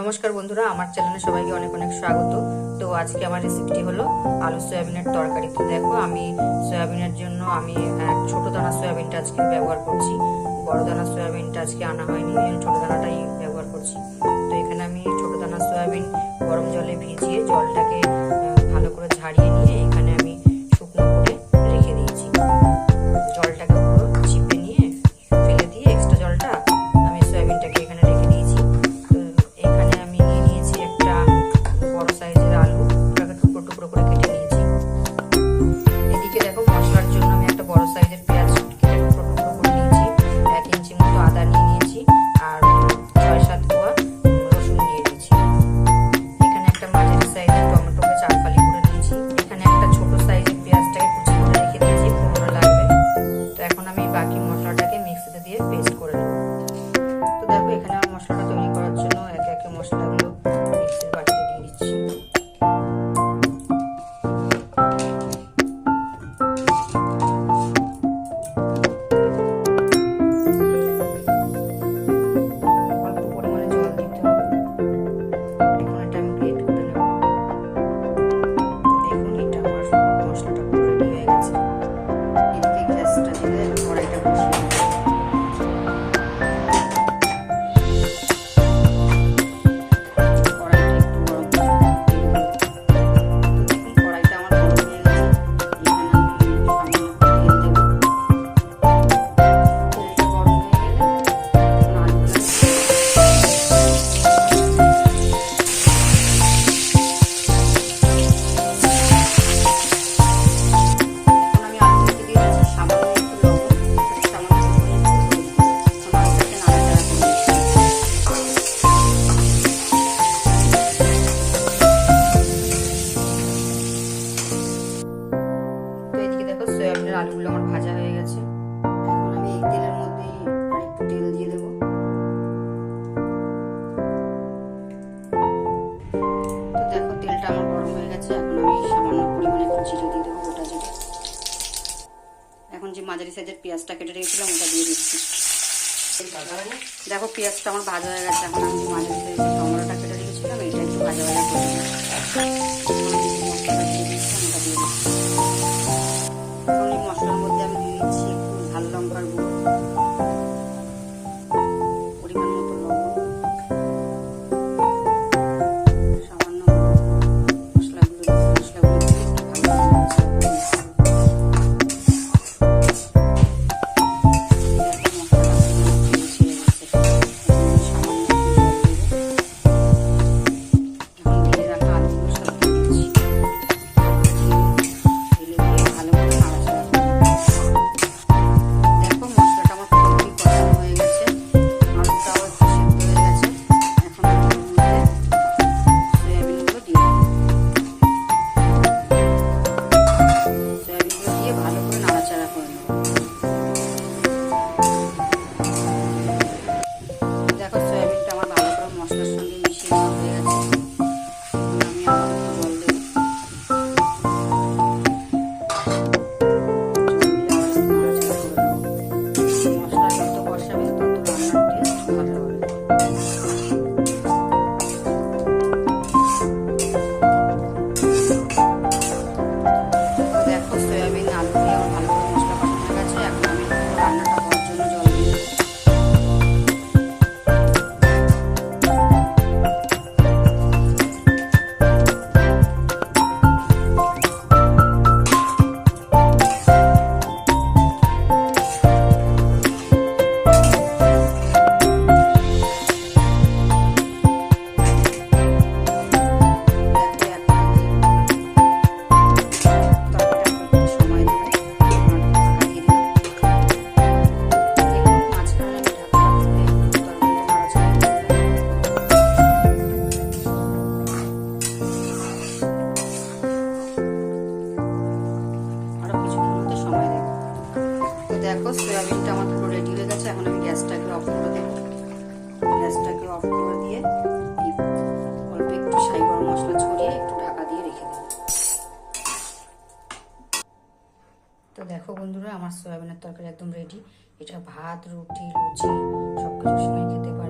নমস্কার বন্ধুরা, আমার চ্যানেলে সবাইকে অনেক অনেক স্বাগত। তো আজকে আমার রেসিপিটি হলো আলু সয়াবিনের তরকারি। তো দেখো, আমি সয়াবিনের জন্য ছোট দানা সয়াবিনটা আজকে ব্যবহার করছি। বড় দানা সয়াবিনটা আজকে আনা হয়নি, ছোট দানাটাই ব্যবহার করছি। তো এখানে আমি ছোট দানা সয়াবিন গরম জলে ভিজিয়ে জলটাকে ভালো করে ঝাড়িয়ে নিয়ে এখানে আমি শুকনো করে রেখে দিয়েছি। জলটাকে পুরো চিপে নিয়ে ফেলে দিয়ে এক্সট্রা জলটা আমি সয়াবিনটাকে এখানে রেখে দিয়েছি। তো এখানে আমি নিয়ে নিয়েছি একটা বড় সাইজের আলু, ওটাকে টুকরো টুকরো করে কেটে নিয়েছি। এদিকে দেখো, মশলার জন্য আমি একটা বড় সাইজের পেঁয়াজ কেটে টুকরো টুকরো করে নিয়েছি। 1 ইঞ্চি মতো আদা নিয়ে নিয়েছি আর 6-7 কোয়া রসুন নিয়ে নিয়েছি। এখানে একটা মাঝারি সাইজের টমেটোকে 4 ফালি করে নিয়েছি। এখানে একটা ছোট সাইজের পেঁয়াজটাকে কুচি করে রেখে দিয়েছি, পুরো লাগবে। তো এখন আমি বাকি মশলাটাকে মিক্সিতে দিয়ে পেস্ট করে নেব। তো দেখো, এখানে আমার মশলাটা তৈরি করার জন্য একে একে মশলাগুলো মিক্সির বাটিতে দিয়ে দিচ্ছি। অল্প পরিমাণে জল দিতে হবে। এখন এটা আমি গ্রেট করে নেব। তো দেখুন, এটা আমার মশলাটা পুরো রেডি হয়ে গেছে। এদিকে গ্যাসটা জ্বেলে কড়াইটা বসিয়ে দেব। কড়াইটা একটু গরম করে তেল দেব। তো দেখুন, কড়াইটা আমার গরম হয়ে গেছে। এখানে আমি সামান্য তেল দেব। তেলটা গরম হয়ে গেলে এখন আলুগুলো এখন আমি আলুগুলোকে দিয়ে দিচ্ছি সামান্য একটু লবণ, সামান্য পরিমাণে একটু হলুদ। এখন আলুটাকে নাড়াচাড়া করে নিচ্ছি। তো এদিকে দেখো, সয়াবিনের আলুগুলো আমার ভাজা হয়ে গেছে। এখন আমি এই তেলের মধ্যে আরেকটু তেল দিয়ে দেবো। তো দেখো, তেলটা আমার গরম হয়ে গেছে। এখন আমি সামান্য পরিমাণে একটু জিরে দিয়ে দেবো, গোটা জিরে। এখন যে মাঝারি সাইজের পেঁয়াজটা কেটে রেখেছিলাম ওটা দিয়ে দিচ্ছি। দেখো, পেঁয়াজটা আমার ভাজা হয়ে গেছে। এখন আমি যে মাঝারি সাইজের টমেটোটা কেটে রেখেছিলাম এটা একটু ভাজা ভাজা করে নেবো। মশলাটা দিয়ে দিচ্ছিলাম ওটা দিয়ে দিচ্ছি। এখন এই মশলার মধ্যে আমি দিয়ে দিচ্ছি একটু ঝাল লঙ্কার গুঁড়ো, পরিমাণ মতো লবণ, সামান্য মশলাগুলো দিয়ে একটু ভালো করে নাড়াচাড়া করে নিতে হবে। দেখো, মশলাটা পুরো তেল ছেড়ে গেছে। এখন আমি সামান্য একটু জল দেবো। এখন ভেজে রাখা আলুগুলো সব দিয়ে দিচ্ছি। ঢেলে দিয়ে ভালো করে নাড়াচাড়া করে নেবো। দেখো, মশলাটা আমার পুরোপুরি কষানো হয়ে গেছে, আলুটাও একটু সেদ্ধ হয়ে গেছে। এখন আমি এর মধ্যে সয়াবিনগুলো দিয়ে দেবো। সয়াবিনগুলো দিয়ে ভালো করে নাড়াচাড়া করে নেবো। দেখো, সয়াবিনটা আমার ভালো করে মশলার সঙ্গে মিশিয়ে নেওয়া হয়ে গেছে। এখন আমি আবার একটু জল দেবো। জল দিয়ে আবার একটু নাড়াচাড়া করে নেবো। মশলা যত কষাবে তত রান্নার টেস্ট ভালো হবে। তো দেখো, সয়াবিন আলু দিয়ে আমার ভালো করে মশলা কষানো হয়ে গেছে। এখন আমি পুরো রান্নাটা হওয়ার জন্য জল দিয়ে দেবো। দেখো, এখন আমি তরকারিটা করতে সময় দেবো। এখন ঢাকা দিয়ে দিলাম। দেখুন, মাঝখানে আমি ঢাকাটা খুলে একটু তরকারিটা নাড়াচাড়া করে দিলাম। আরো কিছুক্ষণ মতো সময় দেবো। তো দেখো, সয়াবিনটা আমার পুরো রেডি হয়ে গেছে। এখন আমি গ্যাসটাকে অফ করে দেবো। গ্যাসটাকে অফ করে দিয়ে এই অল্প একটু সাই গরম মশলা ছড়িয়ে একটু ঢাকা দিয়ে রেখে দেবো। তো দেখো বন্ধুরা, আমার সয়াবিনের তরকারি একদম রেডি। এটা ভাত, রুটি, লুচি সবকিছুর সঙ্গে খেতে পারো।